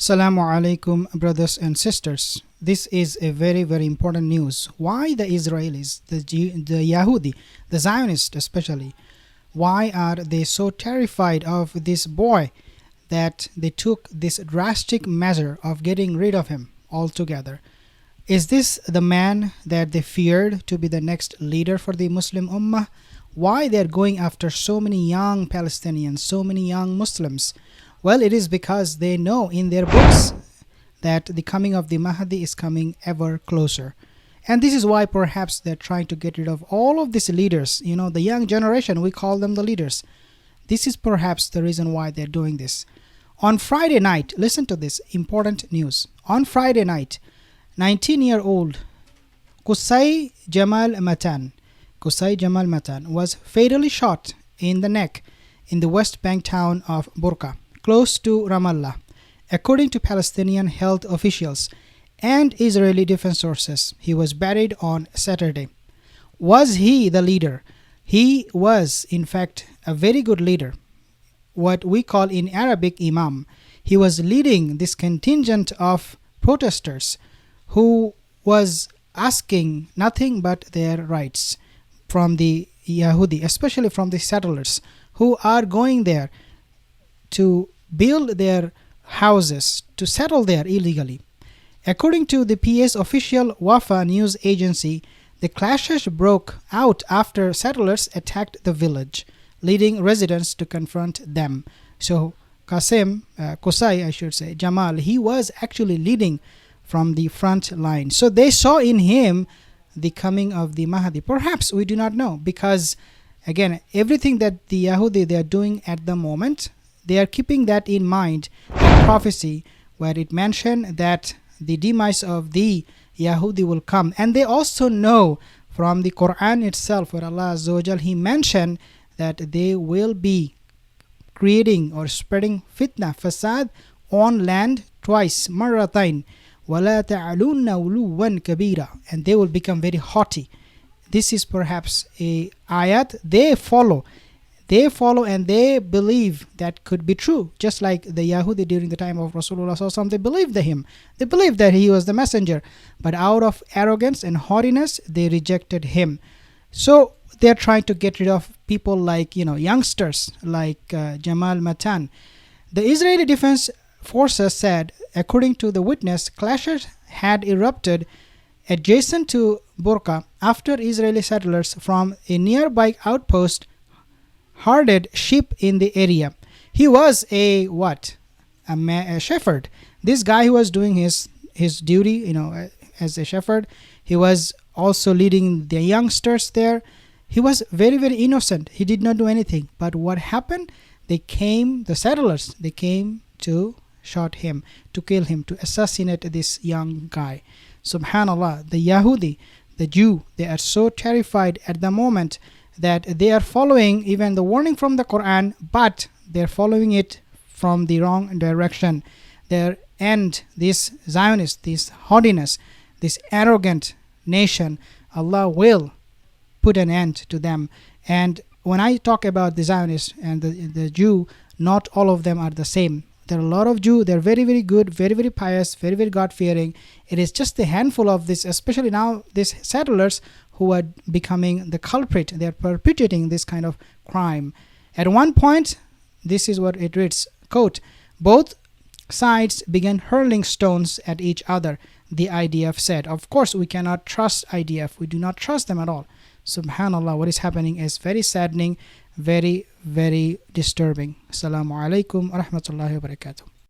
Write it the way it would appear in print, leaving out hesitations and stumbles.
Assalamu alaikum, brothers and sisters. This is a very, very important news. Why the Israelis, the Yahudi, the Zionists especially, why are they so terrified of this boy that they took this drastic measure of getting rid of him altogether? Is this the man that they feared to be the next leader for the Muslim Ummah? Why they are going after so many young Palestinians, so many young Muslims? Well, it is because they know in their books that the coming of the Mahdi is coming ever closer. And this is why perhaps they're trying to get rid of all of these leaders. You know, the young generation, we call them the leaders. This is perhaps the reason why they're doing this. On Friday night, listen to this important news. On Friday night, 19-year-old Qusay Jamal Matan was fatally shot in the neck in the West Bank town of Burqa, close to Ramallah, according to Palestinian health officials and Israeli defense sources. He was buried on Saturday. Was he the leader? He was, in fact, a very good leader, what we call in Arabic Imam. He was leading this contingent of protesters who was asking nothing but their rights from the Yahudi, especially from the settlers who are going there to build their houses, to settle there illegally. According to the PA's official Wafa news agency, the clashes broke out after settlers attacked the village, leading residents to confront them. So Qusay Jamal, he was actually leading from the front line. So they saw in him the coming of the Mahdi. Perhaps we do not know, because again, everything that the Yahudi they are doing at the moment, they are keeping that in mind, the prophecy where it mentioned that the demise of the Yahudi will come. And they also know from the Quran itself, where Allah Azza wa Jal, He mentioned that they will be creating or spreading fitna, fasad on land twice, marratain, وَلَا تَعْلُونَ عُلُوًّا كَبِيرًا, and they will become very haughty. This is perhaps a ayat they follow and they believe that could be true, just like the Yahudi during the time of Rasulullah sallallahu alaihi wasallam. They believed him, they believed that he was the messenger, but out of arrogance and haughtiness they rejected him. So they're trying to get rid of people like, youngsters like Jamal Matan. The Israeli Defense Forces said, according to the witness, clashes had erupted adjacent to Burqa after Israeli settlers from a nearby outpost herded sheep in the area. He was a shepherd. This guy who was doing his duty, as a shepherd, he was also leading the youngsters there. He was very, very innocent. He did not do anything. But what happened? The settlers came to shot him, to kill him, to assassinate this young guy. Subhanallah, the Yahudi, the Jew, they are so terrified at the moment that they are following even the warning from the Quran, but they're following it from the wrong direction. This Zionist, this haughtiness, this arrogant nation, Allah will put an end to them. And when I talk about the Zionist and the Jew, not all of them are the same. There are a lot of Jews, they're very, very good, very, very pious, very, very God-fearing. It is just a handful of this, especially now, these settlers who are becoming the culprit. They are perpetuating this kind of crime. At one point, this is what it reads, quote, both sides began hurling stones at each other, the IDF said. Of course, we cannot trust IDF. We do not trust them at all. Subhanallah, what is happening is very saddening, very, very disturbing. Assalamu alaikum wa rahmatullahi wa barakatuh.